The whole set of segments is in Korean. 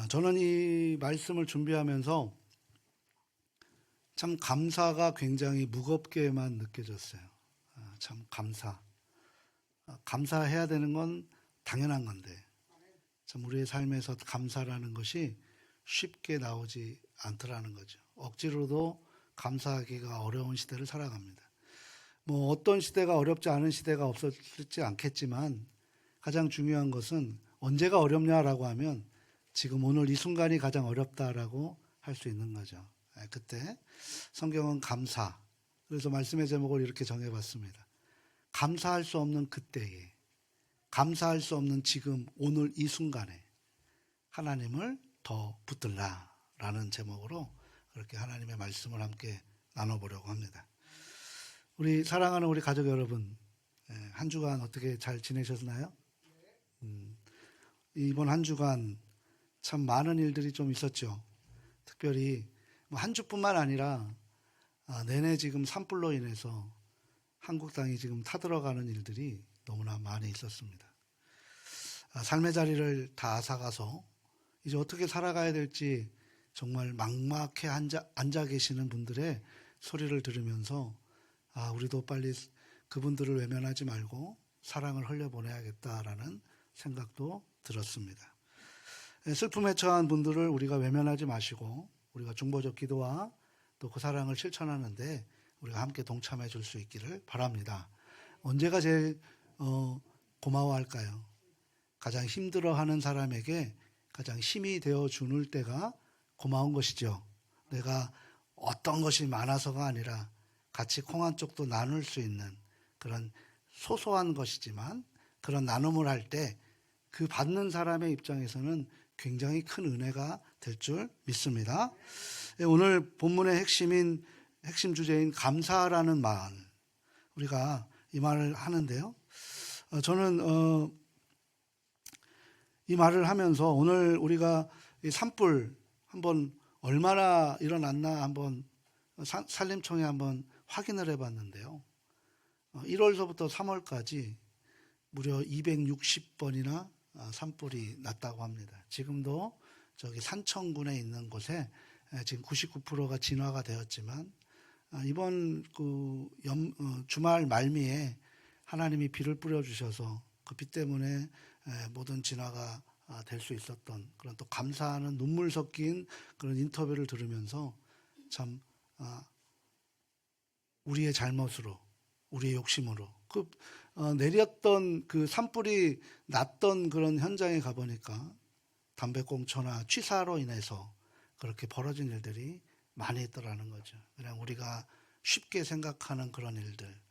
저는 이 말씀을 준비하면서 참 감사가 굉장히 무겁게만 느껴졌어요. 참 감사. 감사해야 되는 건 당연한 건데, 참 우리의 삶에서 감사라는 것이 쉽게 나오지 않더라는 거죠. 억지로도 감사하기가 어려운 시대를 살아갑니다. 뭐 어떤 시대가 어렵지 않은 시대가 없었지 않겠지만 가장 중요한 것은 언제가 어렵냐라고 하면 지금 오늘 이 순간이 가장 어렵다라고 할 수 있는 거죠. 그때 성경은 감사. 그래서 말씀의 제목을 이렇게 정해봤습니다. 감사할 수 없는 그때에, 감사할 수 없는 지금 오늘 이 순간에 하나님을 더 붙들라라는 제목으로 그렇게 하나님의 말씀을 함께 나눠보려고 합니다. 우리 사랑하는 우리 가족 여러분, 한 주간 어떻게 잘 지내셨나요? 이번 한 주간 참 많은 일들이 좀 있었죠. 특별히 한 주뿐만 아니라 내내 지금 산불로 인해서 한국 땅이 지금 타들어가는 일들이 너무나 많이 있었습니다. 삶의 자리를 다 앗아가서 이제 어떻게 살아가야 될지 정말 막막해 앉아 계시는 분들의 소리를 들으면서 우리도 빨리 그분들을 외면하지 말고 사랑을 흘려보내야겠다라는 생각도 들었습니다. 슬픔에 처한 분들을 우리가 외면하지 마시고 우리가 중보적 기도와 또 그 사랑을 실천하는데 우리가 함께 동참해 줄 수 있기를 바랍니다. 언제가 제일 고마워할까요? 가장 힘들어하는 사람에게 가장 힘이 되어 주는 때가 고마운 것이죠. 내가 어떤 것이 많아서가 아니라 같이 콩 한 쪽도 나눌 수 있는 그런 소소한 것이지만 그런 나눔을 할 때 그 받는 사람의 입장에서는 굉장히 큰 은혜가 될 줄 믿습니다. 오늘 본문의 핵심 주제인 감사라는 말, 우리가 이 말을 하는데요. 저는 이 말을 하면서 오늘 우리가 이 산불 한번 얼마나 일어났나 한번 산림청에 한번 확인을 해봤는데요. 1월서부터 3월까지 무려 260번이나 산불이 났다고 합니다. 지금도 저기 산청군에 있는 곳에 지금 99%가 진화가 되었지만 이번 주말 말미에 하나님이 비를 뿌려주셔서 그 비 때문에 모든 진화가 될 수 있었던 그런 또 감사하는 눈물 섞인 그런 인터뷰를 들으면서 참 우리의 잘못으로 우리의 욕심으로 내렸던 그 산불이 났던 그런 현장에 가보니까 담배꽁초나 취사로 인해서 그렇게 벌어진 일들이 많이 있더라는 거죠. 그냥 우리가 쉽게 생각하는 그런 일들.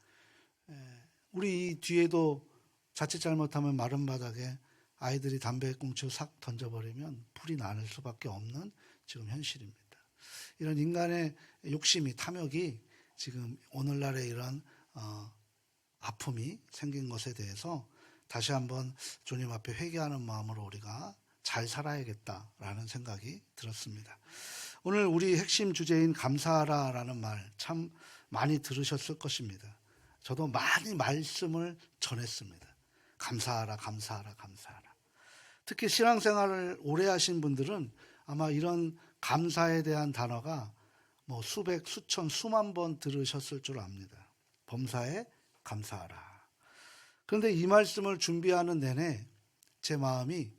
우리 뒤에도 자칫 잘못하면 마른 바닥에 아이들이 담배꽁초 싹 던져버리면 불이 나는 수밖에 없는 지금 현실입니다. 이런 인간의 욕심이 탐욕이 지금 오늘날의 이런 아픔이 생긴 것에 대해서 다시 한번 주님 앞에 회개하는 마음으로 우리가 잘 살아야겠다라는 생각이 들었습니다. 오늘 우리 핵심 주제인 감사하라라는 말 참 많이 들으셨을 것입니다. 저도 많이 말씀을 전했습니다. 감사하라, 감사하라, 감사하라. 특히 신앙생활을 오래 하신 분들은 아마 이런 감사에 대한 단어가 뭐 수백, 수천, 수만 번 들으셨을 줄 압니다. 범사에 감사하라. 그런데 이 말씀을 준비하는 내내 제 마음이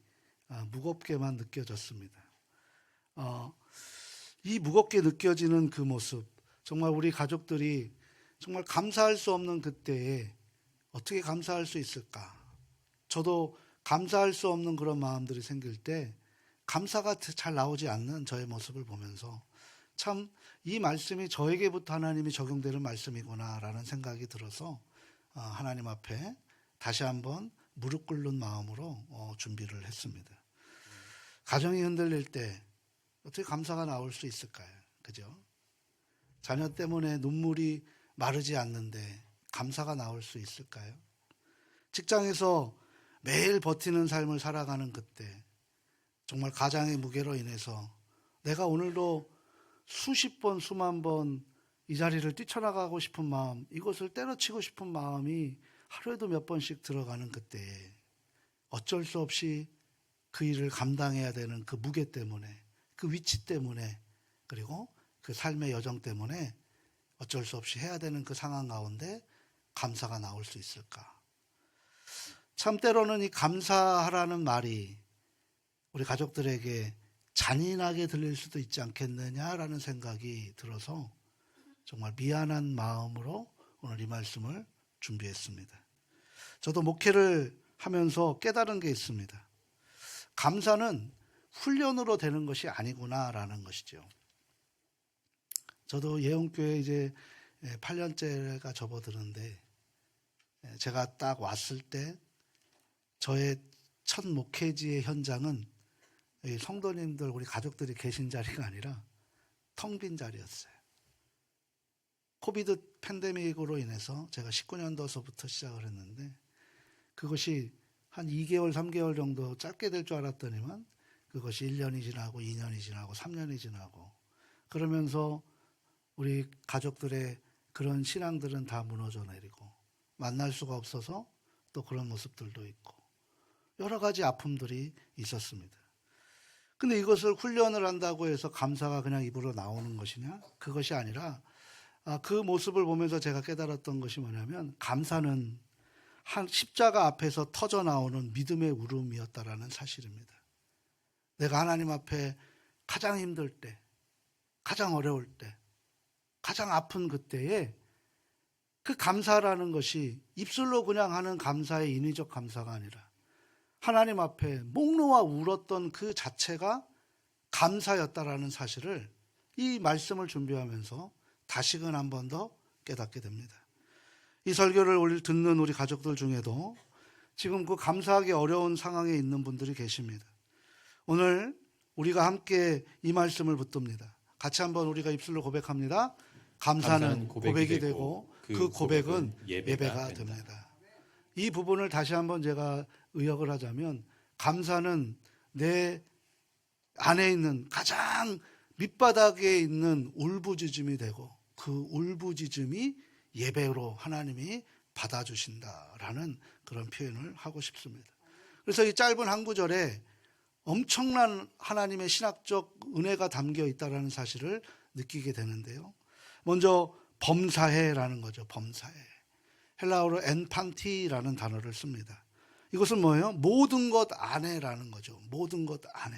무겁게만 느껴졌습니다. 이 무겁게 느껴지는 그 모습, 정말 우리 가족들이 정말 감사할 수 없는 그때에 어떻게 감사할 수 있을까? 저도 감사할 수 없는 그런 마음들이 생길 때 감사가 잘 나오지 않는 저의 모습을 보면서 참 이 말씀이 저에게부터 하나님이 적용되는 말씀이구나라는 생각이 들어서 하나님 앞에 다시 한번 무릎 꿇는 마음으로 준비를 했습니다. 가정이 흔들릴 때 어떻게 감사가 나올 수 있을까요? 그죠? 자녀 때문에 눈물이 마르지 않는데 감사가 나올 수 있을까요? 직장에서 매일 버티는 삶을 살아가는 그때 정말 가장의 무게로 인해서 내가 오늘도 수십 번, 수만 번 이 자리를 뛰쳐나가고 싶은 마음, 이것을 때려치고 싶은 마음이 하루에도 몇 번씩 들어가는 그때에 어쩔 수 없이 그 일을 감당해야 되는 그 무게 때문에, 그 위치 때문에, 그리고 그 삶의 여정 때문에 어쩔 수 없이 해야 되는 그 상황 가운데 감사가 나올 수 있을까? 참 때로는 이 감사하라는 말이 우리 가족들에게 잔인하게 들릴 수도 있지 않겠느냐라는 생각이 들어서 정말 미안한 마음으로 오늘 이 말씀을 준비했습니다. 저도 목회를 하면서 깨달은 게 있습니다. 감사는 훈련으로 되는 것이 아니구나라는 것이죠. 저도 예언교회 이제 8년째가 접어드는데, 제가 딱 왔을 때 저의 첫 목회지의 현장은 성도님들, 우리 가족들이 계신 자리가 아니라 텅 빈 자리였어요. 코비드 팬데믹으로 인해서 제가 19년도서부터 시작을 했는데, 그것이 한 2개월, 3개월 정도 짧게 될 줄 알았더니만 그것이 1년이 지나고 2년이 지나고 3년이 지나고, 그러면서 우리 가족들의 그런 신앙들은 다 무너져 내리고 만날 수가 없어서 또 그런 모습들도 있고 여러 가지 아픔들이 있었습니다. 근데 이것을 훈련을 한다고 해서 감사가 그냥 입으로 나오는 것이냐? 그것이 아니라 그 모습을 보면서 제가 깨달았던 것이 뭐냐면, 감사는 한 십자가 앞에서 터져 나오는 믿음의 울음이었다라는 사실입니다. 내가 하나님 앞에 가장 힘들 때, 가장 어려울 때, 가장 아픈 그때에 그 감사라는 것이 입술로 그냥 하는 감사의 인위적 감사가 아니라 하나님 앞에 목 놓아 울었던 그 자체가 감사였다라는 사실을 이 말씀을 준비하면서 다시금 한 번 더 깨닫게 됩니다. 이 설교를 듣는 우리 가족들 중에도 지금 그 감사하기 어려운 상황에 있는 분들이 계십니다. 오늘 우리가 함께 이 말씀을 붙듭니다. 같이 한번 우리가 입술로 고백합니다. 감사는 고백이 되고 그 고백은 예배가 됩니다. 이 부분을 다시 한번 제가 의역을 하자면, 감사는 내 안에 있는 가장 밑바닥에 있는 울부짖음이 되고 그 울부짖음이 예배로 하나님이 받아주신다라는 그런 표현을 하고 싶습니다. 그래서 이 짧은 한 구절에 엄청난 하나님의 신학적 은혜가 담겨 있다는 사실을 느끼게 되는데요. 먼저 범사해라는 거죠. 범사해. 헬라어로 엔판티라는 단어를 씁니다. 이것은 뭐예요? 모든 것 안에라는 거죠. 모든 것 안에.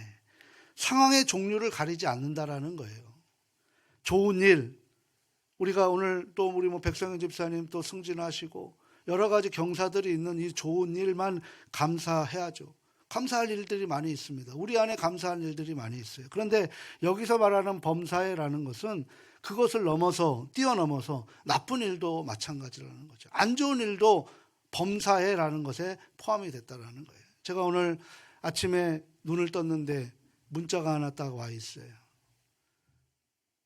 상황의 종류를 가리지 않는다라는 거예요. 좋은 일, 우리가 오늘 또 우리 백성현 집사님 또 승진하시고 여러 가지 경사들이 있는 이 좋은 일만 감사해야죠. 감사할 일들이 많이 있습니다. 우리 안에 감사할 일들이 많이 있어요. 그런데 여기서 말하는 범사해라는 것은 그것을 뛰어넘어서 나쁜 일도 마찬가지라는 거죠. 안 좋은 일도 범사해라는 것에 포함이 됐다라는 거예요. 제가 오늘 아침에 눈을 떴는데 문자가 하나 딱 와 있어요.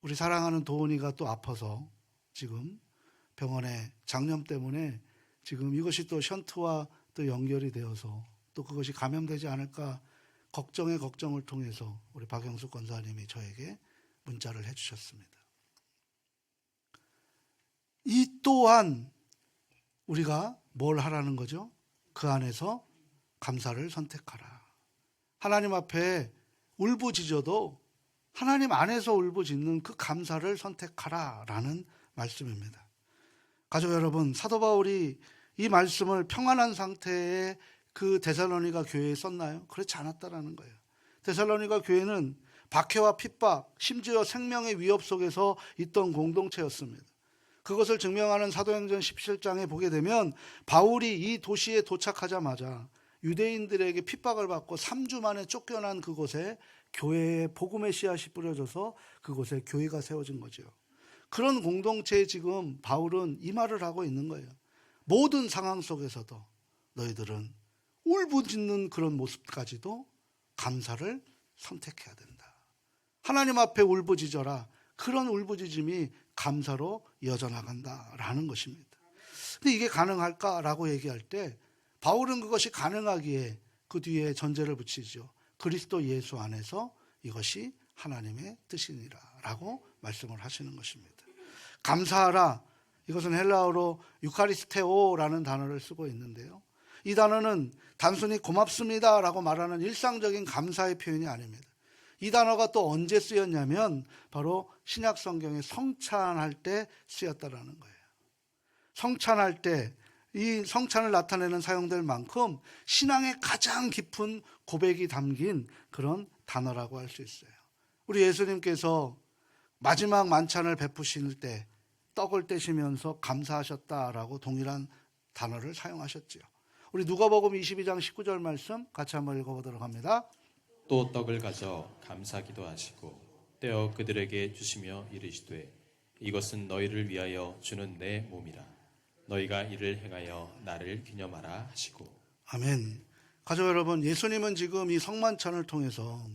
우리 사랑하는 도훈이가 또 아파서 지금 병원에 장염 때문에 지금 이것이 또 션트와 또 연결이 되어서 또 그것이 감염되지 않을까 걱정의 걱정을 통해서 우리 박영숙 권사님이 저에게 문자를 해주셨습니다. 이 또한 우리가 뭘 하라는 거죠? 그 안에서 감사를 선택하라. 하나님 앞에 울부짖어도 하나님 안에서 울부짖는 그 감사를 선택하라라는 말씀입니다. 가족 여러분, 사도 바울이 이 말씀을 평안한 상태의 그 데살로니가 교회에 썼나요? 그렇지 않았다라는 거예요. 데살로니가 교회는 박해와 핍박, 심지어 생명의 위협 속에서 있던 공동체였습니다. 그것을 증명하는 사도행전 17장에 보게 되면 바울이 이 도시에 도착하자마자 유대인들에게 핍박을 받고 3주 만에 쫓겨난 그곳에 교회에 복음의 씨앗이 뿌려져서 그곳에 교회가 세워진 거죠. 그런 공동체에 지금 바울은 이 말을 하고 있는 거예요. 모든 상황 속에서도 너희들은 울부짖는 그런 모습까지도 감사를 선택해야 된다. 하나님 앞에 울부짖어라. 그런 울부짖음이 감사로 이어져 나간다라는 것입니다. 근데 이게 가능할까라고 얘기할 때 바울은 그것이 가능하기에 그 뒤에 전제를 붙이죠. 그리스도 예수 안에서 이것이 하나님의 뜻이니라 라고 말씀을 하시는 것입니다. 감사하라. 이것은 헬라어로 유카리스테오라는 단어를 쓰고 있는데요. 이 단어는 단순히 고맙습니다라고 말하는 일상적인 감사의 표현이 아닙니다. 이 단어가 또 언제 쓰였냐면 바로 신약 성경에 성찬할 때 쓰였다라는 거예요. 성찬할 때 이 성찬을 나타내는 사용될 만큼 신앙의 가장 깊은 고백이 담긴 그런 단어라고 할 수 있어요. 우리 예수님께서 마지막 만찬을 베푸실 때 떡을 떼시면서 감사하셨다라고 동일한 단어를 사용하셨지요. 우리 누가복음 22장 19절 말씀 같이 한번 읽어보도록 합니다. 또 떡을 가져 감사기도 하시고 떼어 그들에게 주시며 이르시되 이것은 너희를 위하여 주는 내 몸이라. 너희가 이를 행하여 나를 기념하라 하시고. 아멘. 가족 여러분, 예수님은 지금 이 성만찬을 통해서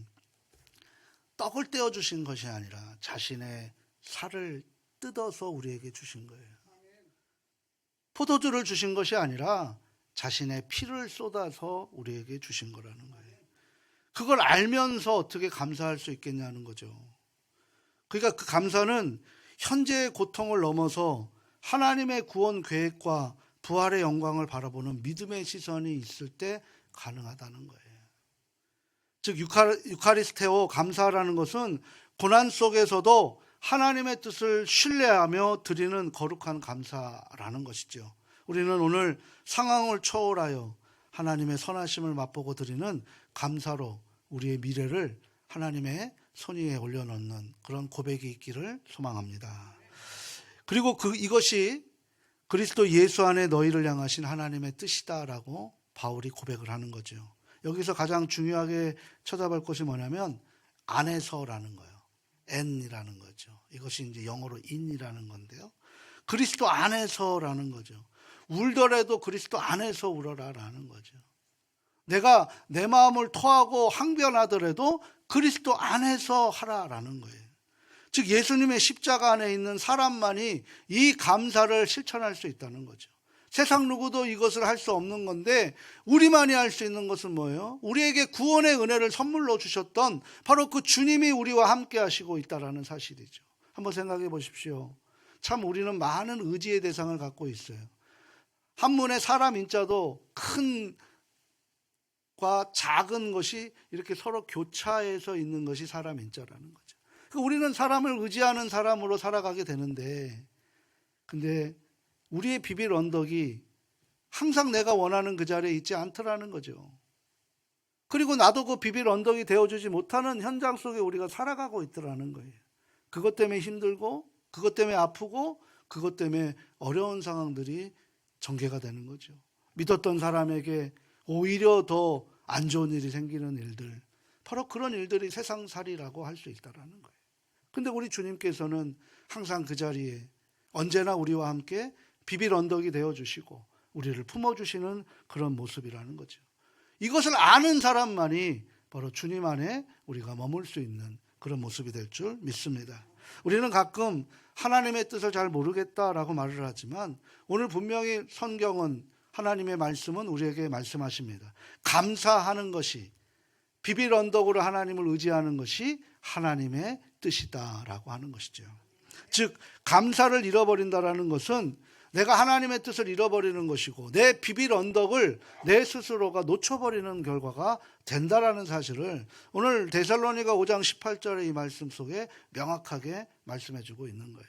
떡을 떼어 주신 것이 아니라 자신의 살을 뜯어서 우리에게 주신 거예요. 포도주를 주신 것이 아니라 자신의 피를 쏟아서 우리에게 주신 거라는 거예요. 그걸 알면서 어떻게 감사할 수 있겠냐는 거죠. 그러니까 그 감사는 현재의 고통을 넘어서 하나님의 구원 계획과 부활의 영광을 바라보는 믿음의 시선이 있을 때 가능하다는 거예요. 즉 유카리스테오, 감사라는 것은 고난 속에서도 하나님의 뜻을 신뢰하며 드리는 거룩한 감사라는 것이죠. 우리는 오늘 상황을 초월하여 하나님의 선하심을 맛보고 드리는 감사로 우리의 미래를 하나님의 손 위에 올려놓는 그런 고백이 있기를 소망합니다. 그리고 이것이 그리스도 예수 안에 너희를 향하신 하나님의 뜻이다라고 바울이 고백을 하는 거죠. 여기서 가장 중요하게 찾아볼 것이 뭐냐면 안에서라는 거예요. N이라는 거죠. 이것이 이제 영어로 in이라는 건데요. 그리스도 안에서라는 거죠. 울더라도 그리스도 안에서 울어라라는 거죠. 내가 내 마음을 토하고 항변하더라도 그리스도 안에서 하라라는 거예요. 즉 예수님의 십자가 안에 있는 사람만이 이 감사를 실천할 수 있다는 거죠. 세상 누구도 이것을 할 수 없는 건데 우리만이 할 수 있는 것은 뭐예요? 우리에게 구원의 은혜를 선물로 주셨던 바로 그 주님이 우리와 함께 하시고 있다는 사실이죠. 한번 생각해 보십시오. 참 우리는 많은 의지의 대상을 갖고 있어요. 한문의 사람 인자도 큰 과 작은 것이 이렇게 서로 교차해서 있는 것이 사람 인자라는 거죠. 우리는 사람을 의지하는 사람으로 살아가게 되는데 근데 우리의 비빌 언덕이 항상 내가 원하는 그 자리에 있지 않더라는 거죠. 그리고 나도 그 비빌 언덕이 되어주지 못하는 현장 속에 우리가 살아가고 있더라는 거예요. 그것 때문에 힘들고 그것 때문에 아프고 그것 때문에 어려운 상황들이 전개가 되는 거죠. 믿었던 사람에게 오히려 더 안 좋은 일이 생기는 일들, 바로 그런 일들이 세상살이라고 할 수 있다는 거예요. 근데 우리 주님께서는 항상 그 자리에 언제나 우리와 함께 비빌 언덕이 되어주시고 우리를 품어주시는 그런 모습이라는 거죠. 이것을 아는 사람만이 바로 주님 안에 우리가 머물 수 있는 그런 모습이 될 줄 믿습니다. 우리는 가끔 하나님의 뜻을 잘 모르겠다라고 말을 하지만 오늘 분명히 성경은 하나님의 말씀은 우리에게 말씀하십니다. 감사하는 것이 비빌 언덕으로 하나님을 의지하는 것이 하나님의 뜻이다라고 하는 것이죠. 즉 감사를 잃어버린다라는 것은 내가 하나님의 뜻을 잃어버리는 것이고 내 비빌 언덕을 내 스스로가 놓쳐버리는 결과가 된다라는 사실을 오늘 데살로니가 5장 18절의 이 말씀 속에 명확하게 말씀해주고 있는 거예요.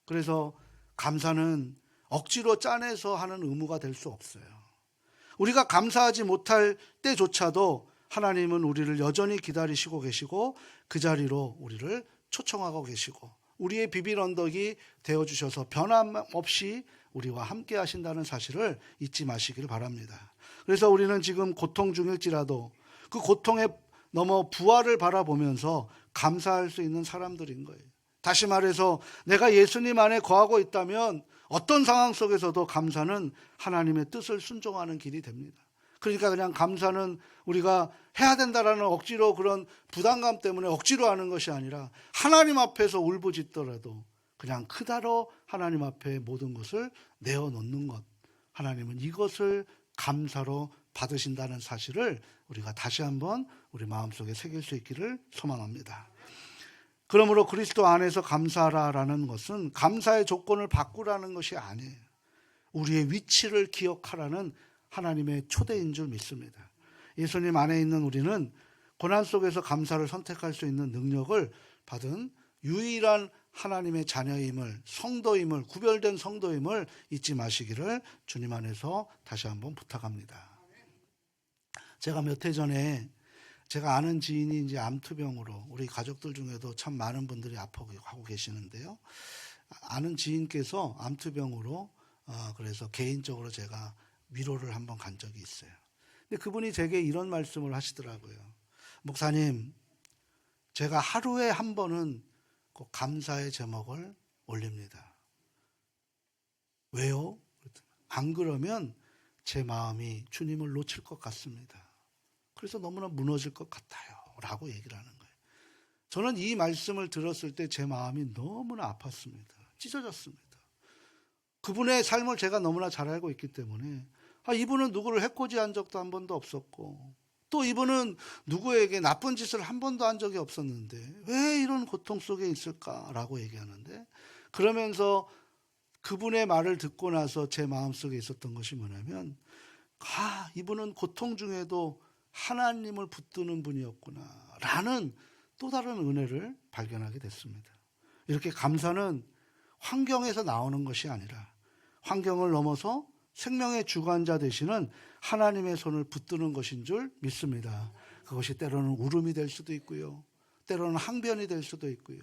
그래서 감사는 억지로 짜내서 하는 의무가 될 수 없어요. 우리가 감사하지 못할 때조차도 하나님은 우리를 여전히 기다리시고 계시고 그 자리로 우리를 초청하고 계시고 우리의 비빌 언덕이 되어주셔서 변함없이 우리와 함께 하신다는 사실을 잊지 마시길 바랍니다. 그래서 우리는 지금 고통 중일지라도 그 고통에 넘어 부활을 바라보면서 감사할 수 있는 사람들인 거예요. 다시 말해서 내가 예수님 안에 거하고 있다면 어떤 상황 속에서도 감사는 하나님의 뜻을 순종하는 길이 됩니다. 그러니까 그냥 감사는 우리가 해야 된다라는 억지로 그런 부담감 때문에 억지로 하는 것이 아니라 하나님 앞에서 울부짖더라도 그냥 그대로 하나님 앞에 모든 것을 내어놓는 것. 하나님은 이것을 감사로 받으신다는 사실을 우리가 다시 한번 우리 마음속에 새길 수 있기를 소망합니다. 그러므로 그리스도 안에서 감사하라라는 것은 감사의 조건을 바꾸라는 것이 아니에요. 우리의 위치를 기억하라는 하나님의 초대인 줄 믿습니다. 예수님 안에 있는 우리는 고난 속에서 감사를 선택할 수 있는 능력을 받은 유일한 하나님의 자녀임을, 성도임을, 구별된 성도임을 잊지 마시기를 주님 안에서 다시 한번 부탁합니다. 제가 몇 해 전에 제가 아는 지인이 이제 암투병으로, 우리 가족들 중에도 참 많은 분들이 아파하고 계시는데요. 아는 지인께서 암투병으로 그래서 개인적으로 제가 위로를 한번 간 적이 있어요. 근데 그분이 제게 이런 말씀을 하시더라고요. 목사님, 제가 하루에 한 번은 꼭 감사의 제목을 올립니다. 왜요? 안 그러면 제 마음이 주님을 놓칠 것 같습니다. 그래서 너무나 무너질 것 같아요. 라고 얘기를 하는 거예요. 저는 이 말씀을 들었을 때 제 마음이 너무나 아팠습니다. 찢어졌습니다. 그분의 삶을 제가 너무나 잘 알고 있기 때문에 이분은 누구를 해코지한 적도 한 번도 없었고, 또 이분은 누구에게 나쁜 짓을 한 번도 한 적이 없었는데 왜 이런 고통 속에 있을까라고 얘기하는데, 그러면서 그분의 말을 듣고 나서 제 마음속에 있었던 것이 뭐냐면, 이분은 고통 중에도 하나님을 붙드는 분이었구나 라는 또 다른 은혜를 발견하게 됐습니다. 이렇게 감사는 환경에서 나오는 것이 아니라 환경을 넘어서 생명의 주관자 되시는 하나님의 손을 붙드는 것인 줄 믿습니다. 그것이 때로는 울음이 될 수도 있고요, 때로는 항변이 될 수도 있고요,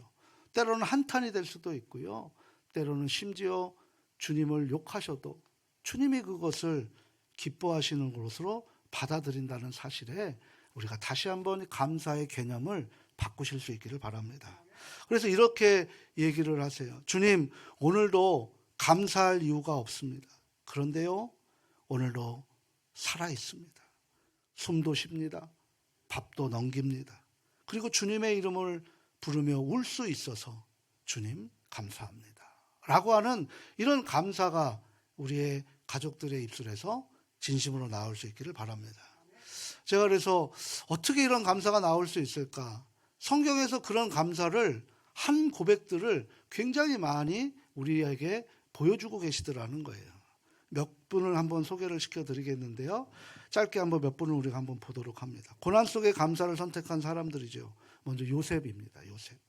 때로는 한탄이 될 수도 있고요, 때로는 심지어 주님을 욕하셔도 주님이 그것을 기뻐하시는 것으로 받아들인다는 사실에 우리가 다시 한번 감사의 개념을 바꾸실 수 있기를 바랍니다. 그래서 이렇게 얘기를 하세요. 주님, 오늘도 감사할 이유가 없습니다. 그런데요, 오늘도 살아 있습니다. 숨도 쉽니다. 밥도 넘깁니다. 그리고 주님의 이름을 부르며 울 수 있어서 주님 감사합니다. 라고 하는 이런 감사가 우리의 가족들의 입술에서 진심으로 나올 수 있기를 바랍니다. 제가 그래서 어떻게 이런 감사가 나올 수 있을까? 성경에서 그런 감사를 한 고백들을 굉장히 많이 우리에게 보여주고 계시더라는 거예요. 몇 분을 한번 소개를 시켜드리겠는데요. 짧게 한번 몇 분을 우리가 한번 보도록 합니다. 고난 속에 감사를 선택한 사람들이죠. 먼저 요셉입니다. 요셉.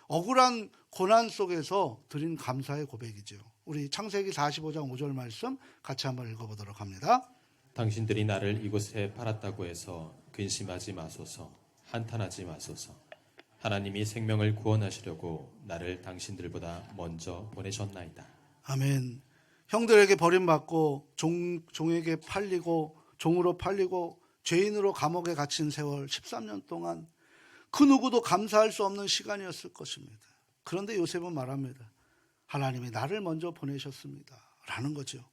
억울한 고난 속에서 드린 감사의 고백이죠. 우리 창세기 45장 5절 말씀 같이 한번 읽어보도록 합니다. 당신들이 나를 이곳에 팔았다고 해서 근심하지 마소서, 한탄하지 마소서. 하나님이 생명을 구원하시려고 나를 당신들보다 먼저 보내셨나이다. 아멘. 형들에게 버림받고 종에게 팔리고 종으로 팔리고 죄인으로 감옥에 갇힌 세월 13년 동안 그 누구도 감사할 수 없는 시간이었을 것입니다. 그런데 요셉은 말합니다. 하나님이 나를 먼저 보내셨습니다. 라는 거죠.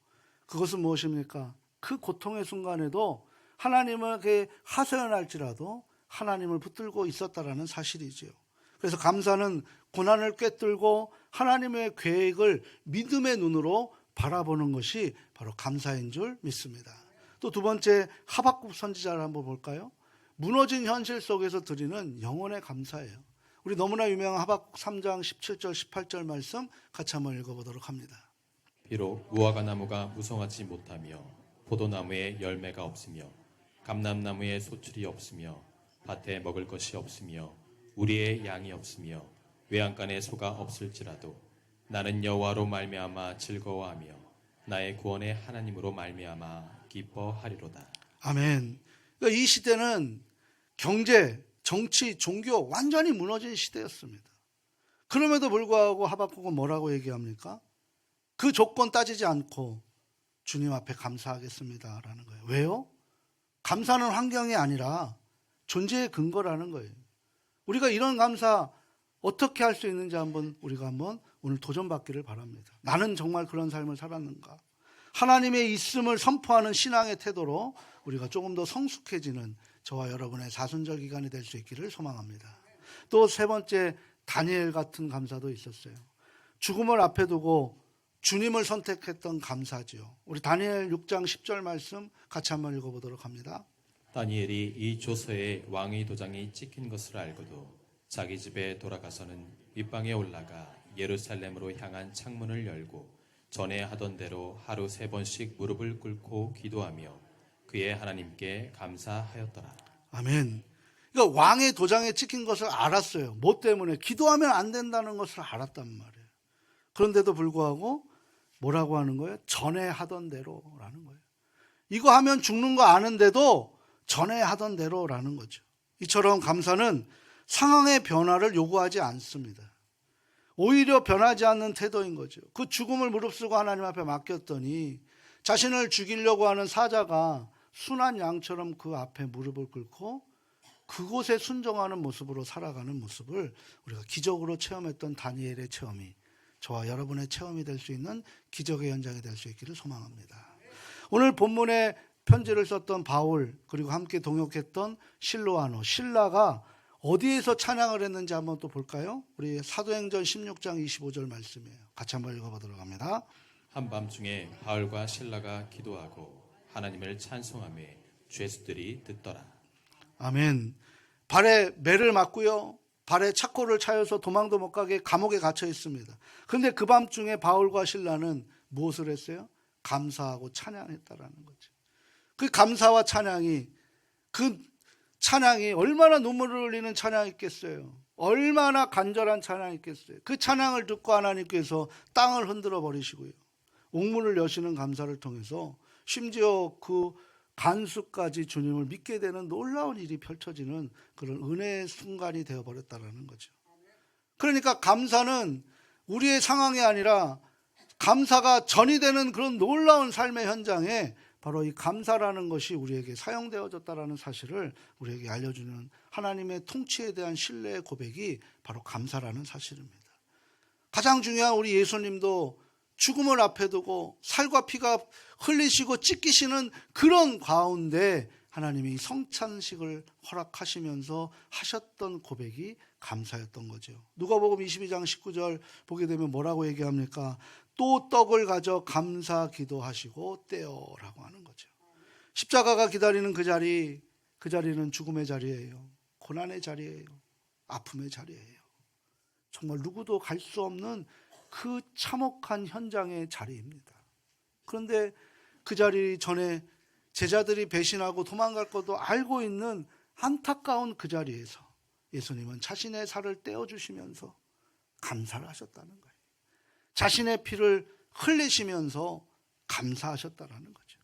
그것은 무엇입니까? 그 고통의 순간에도 하나님에게 하소연할지라도 하나님을 붙들고 있었다라는 사실이죠. 그래서 감사는 고난을 꿰뚫고 하나님의 계획을 믿음의 눈으로 바라보는 것이 바로 감사인 줄 믿습니다. 또 두 번째, 하박국 선지자를 한번 볼까요? 무너진 현실 속에서 드리는 영혼의 감사예요. 우리 너무나 유명한 하박국 3장 17절 18절 말씀 같이 한번 읽어보도록 합니다. 비록 무화과 나무가 무성하지 못하며 포도나무에 열매가 없으며 감람나무에 소출이 없으며 밭에 먹을 것이 없으며 우리의 양이 없으며 외양간에 소가 없을지라도 나는 여호와로 말미암아 즐거워하며 나의 구원의 하나님으로 말미암아 기뻐하리로다. 아멘. 그러니까 이 시대는 경제, 정치, 종교 완전히 무너진 시대였습니다. 그럼에도 불구하고 하박국은 뭐라고 얘기합니까? 그 조건 따지지 않고 주님 앞에 감사하겠습니다 라는 거예요. 왜요? 감사는 환경이 아니라 존재의 근거라는 거예요. 우리가 이런 감사 어떻게 할 수 있는지 우리가 한번 오늘 도전받기를 바랍니다. 나는 정말 그런 삶을 살았는가? 하나님의 있음을 선포하는 신앙의 태도로 우리가 조금 더 성숙해지는 저와 여러분의 사순절 기간이 될 수 있기를 소망합니다. 또 세 번째, 다니엘 같은 감사도 있었어요. 죽음을 앞에 두고 주님을 선택했던 감사지요. 우리 다니엘 6장 10절 말씀 같이 한번 읽어보도록 합니다. 다니엘이 이 조서에 왕의 도장이 찍힌 것을 알고도 자기 집에 돌아가서는 윗방에 올라가 예루살렘으로 향한 창문을 열고 전에 하던 대로 하루 3번씩 무릎을 꿇고 기도하며 그의 하나님께 감사하였더라. 아멘. 그러니까 왕의 도장에 찍힌 것을 알았어요. 뭐 때문에? 기도하면 안 된다는 것을 알았단 말이에요. 그런데도 불구하고 뭐라고 하는 거예요? 전에 하던 대로라는 거예요. 이거 하면 죽는 거 아는데도 전에 하던 대로라는 거죠. 이처럼 감사는 상황의 변화를 요구하지 않습니다. 오히려 변하지 않는 태도인 거죠. 그 죽음을 무릅쓰고 하나님 앞에 맡겼더니 자신을 죽이려고 하는 사자가 순한 양처럼 그 앞에 무릎을 꿇고 그곳에 순종하는 모습으로 살아가는 모습을 우리가 기적으로 체험했던 다니엘의 체험이 저와 여러분의 체험이 될 수 있는 기적의 현장이 될 수 있기를 소망합니다. 오늘 본문에 편지를 썼던 바울 그리고 함께 동역했던 실로아노, 신라가 어디에서 찬양을 했는지 한번 또 볼까요? 우리 사도행전 16장 25절 말씀이에요. 같이 한번 읽어보도록 합니다. 한밤중에 바울과 신라가 기도하고 하나님을 찬송하며 죄수들이 듣더라. 아멘. 발에 매를 맞고요. 발에 차코를 차여서 도망도 못 가게 감옥에 갇혀 있습니다. 그런데 그 밤중에 바울과 신라는 무엇을 했어요? 감사하고 찬양했다라는 거죠. 그 감사와 찬양이 얼마나 눈물을 흘리는 찬양이겠어요. 얼마나 간절한 찬양이겠어요. 그 찬양을 듣고 하나님께서 땅을 흔들어 버리시고요. 옥문을 여시는 감사를 통해서 심지어 그 간수까지 주님을 믿게 되는 놀라운 일이 펼쳐지는 그런 은혜의 순간이 되어버렸다는 거죠. 그러니까 감사는 우리의 상황이 아니라 감사가 전이 되는 그런 놀라운 삶의 현장에 바로 이 감사라는 것이 우리에게 사용되어졌다는 사실을 우리에게 알려주는 하나님의 통치에 대한 신뢰의 고백이 바로 감사라는 사실입니다. 가장 중요한 우리 예수님도 죽음을 앞에 두고 살과 피가 흘리시고 찢기시는 그런 가운데 하나님이 성찬식을 허락하시면서 하셨던 고백이 감사였던 거죠. 누가복음 22장 19절 보게 되면 뭐라고 얘기합니까? 또 떡을 가져 감사 기도하시고 떼어라고 하는 거죠. 십자가가 기다리는 그 자리는 죽음의 자리예요. 고난의 자리예요. 아픔의 자리예요. 정말 누구도 갈 수 없는 그 참혹한 현장의 자리입니다. 그런데 그 자리 전에 제자들이 배신하고 도망갈 것도 알고 있는 안타까운 그 자리에서 예수님은 자신의 살을 떼어주시면서 감사를 하셨다는 거예요. 자신의 피를 흘리시면서 감사하셨다는 거죠.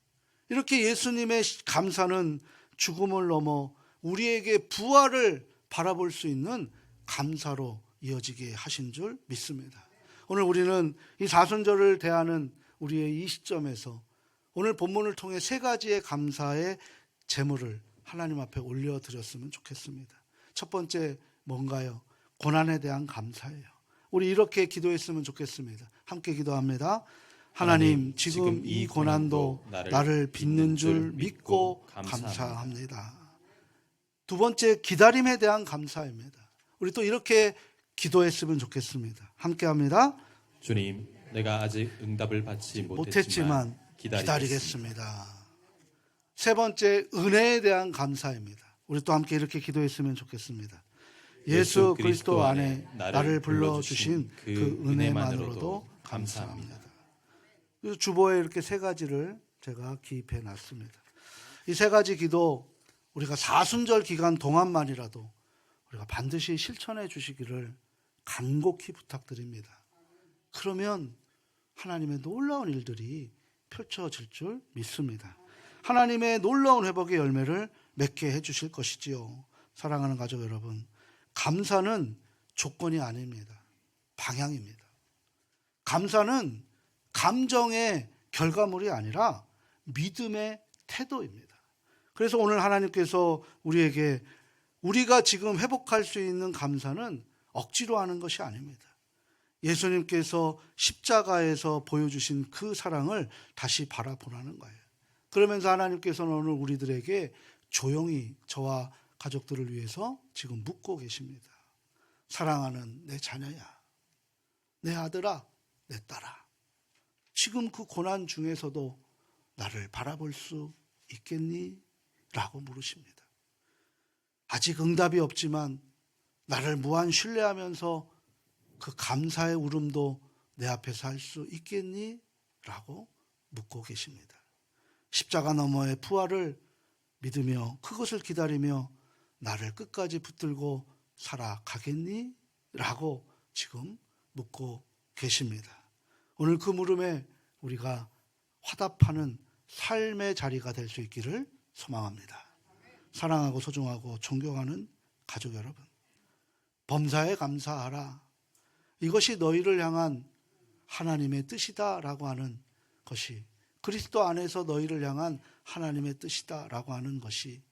이렇게 예수님의 감사는 죽음을 넘어 우리에게 부활을 바라볼 수 있는 감사로 이어지게 하신 줄 믿습니다. 오늘 우리는 이 사순절을 대하는 우리의 이 시점에서 오늘 본문을 통해 세 가지의 감사의 제물을 하나님 앞에 올려드렸으면 좋겠습니다. 첫 번째 뭔가요? 고난에 대한 감사예요. 우리 이렇게 기도했으면 좋겠습니다. 함께 기도합니다. 하나님, 지금 이 고난도 나를 빚는 줄 믿고 감사합니다. 두 번째, 기다림에 대한 감사입니다. 우리 또 이렇게 기도했으면 좋겠습니다. 함께 합니다. 주님, 내가 아직 응답을 받지 못했지만 기다리겠습니다. 세 번째, 은혜에 대한 감사입니다. 우리 또 함께 이렇게 기도했으면 좋겠습니다. 예수 그리스도 안에 나를 불러주신 그 은혜만으로도 감사합니다. 주보에 이렇게 세 가지를 제가 기입해 놨습니다. 이 세 가지 기도 우리가 사순절 기간 동안만이라도 우리가 반드시 실천해 주시기를 간곡히 부탁드립니다. 그러면 하나님의 놀라운 일들이 펼쳐질 줄 믿습니다. 하나님의 놀라운 회복의 열매를 맺게 해주실 것이지요. 사랑하는 가족 여러분, 감사는 조건이 아닙니다. 방향입니다. 감사는 감정의 결과물이 아니라 믿음의 태도입니다. 그래서 오늘 하나님께서 우리에게 우리가 지금 회복할 수 있는 감사는 억지로 하는 것이 아닙니다. 예수님께서 십자가에서 보여주신 그 사랑을 다시 바라보라는 거예요. 그러면서 하나님께서는 오늘 우리들에게 조용히 저와 가족들을 위해서 지금 묻고 계십니다. 사랑하는 내 자녀야, 내 아들아, 내 딸아, 지금 그 고난 중에서도 나를 바라볼 수 있겠니? 라고 물으십니다. 아직 응답이 없지만 나를 무한 신뢰하면서 그 감사의 울음도 내 앞에서 할 수 있겠니? 라고 묻고 계십니다. 십자가 너머의 부활을 믿으며 그것을 기다리며 나를 끝까지 붙들고 살아가겠니? 라고 지금 묻고 계십니다. 오늘 그 물음에 우리가 화답하는 삶의 자리가 될 수 있기를 소망합니다. 사랑하고 소중하고 존경하는 가족 여러분, 범사에 감사하라. 이것이 너희를 향한 하나님의 뜻이다라고 하는 것이, 그리스도 안에서 너희를 향한 하나님의 뜻이다라고 하는 것이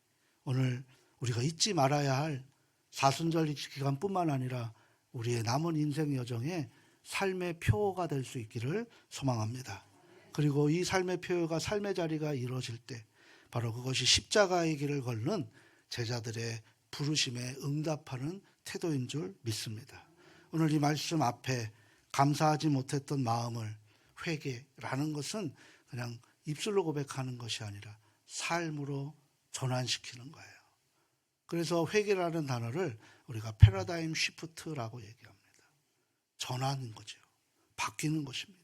오늘 우리가 잊지 말아야 할 사순절 기간뿐만 아니라 우리의 남은 인생 여정의 삶의 표가 될 수 있기를 소망합니다. 그리고 이 삶의 표가, 삶의 자리가 이루어질 때 바로 그것이 십자가의 길을 걷는 제자들의 부르심에 응답하는 태도인 줄 믿습니다. 오늘 이 말씀 앞에 감사하지 못했던 마음을, 회개라는 것은 그냥 입술로 고백하는 것이 아니라 삶으로 전환시키는 거예요. 그래서 회개라는 단어를 우리가 패러다임 시프트라고 얘기합니다. 전환인 거죠. 바뀌는 것입니다.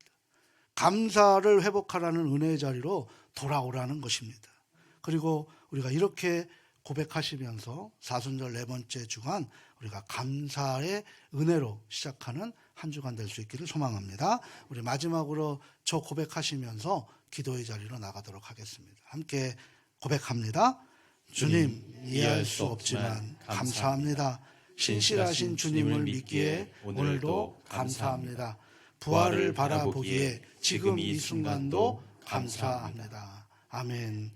감사를 회복하라는 은혜의 자리로 돌아오라는 것입니다. 그리고 우리가 이렇게 고백하시면서 사순절 네 번째 주간 우리가 감사의 은혜로 시작하는 한 주간 될 수 있기를 소망합니다. 우리 마지막으로 저 고백하시면서 기도의 자리로 나가도록 하겠습니다. 함께 고백합니다. 주님, 이해할 수 없지만 감사합니다. 신실하신 주님을 믿기에 오늘도 감사합니다. 부활을 바라보기에 지금 이 순간도 감사합니다. 아멘.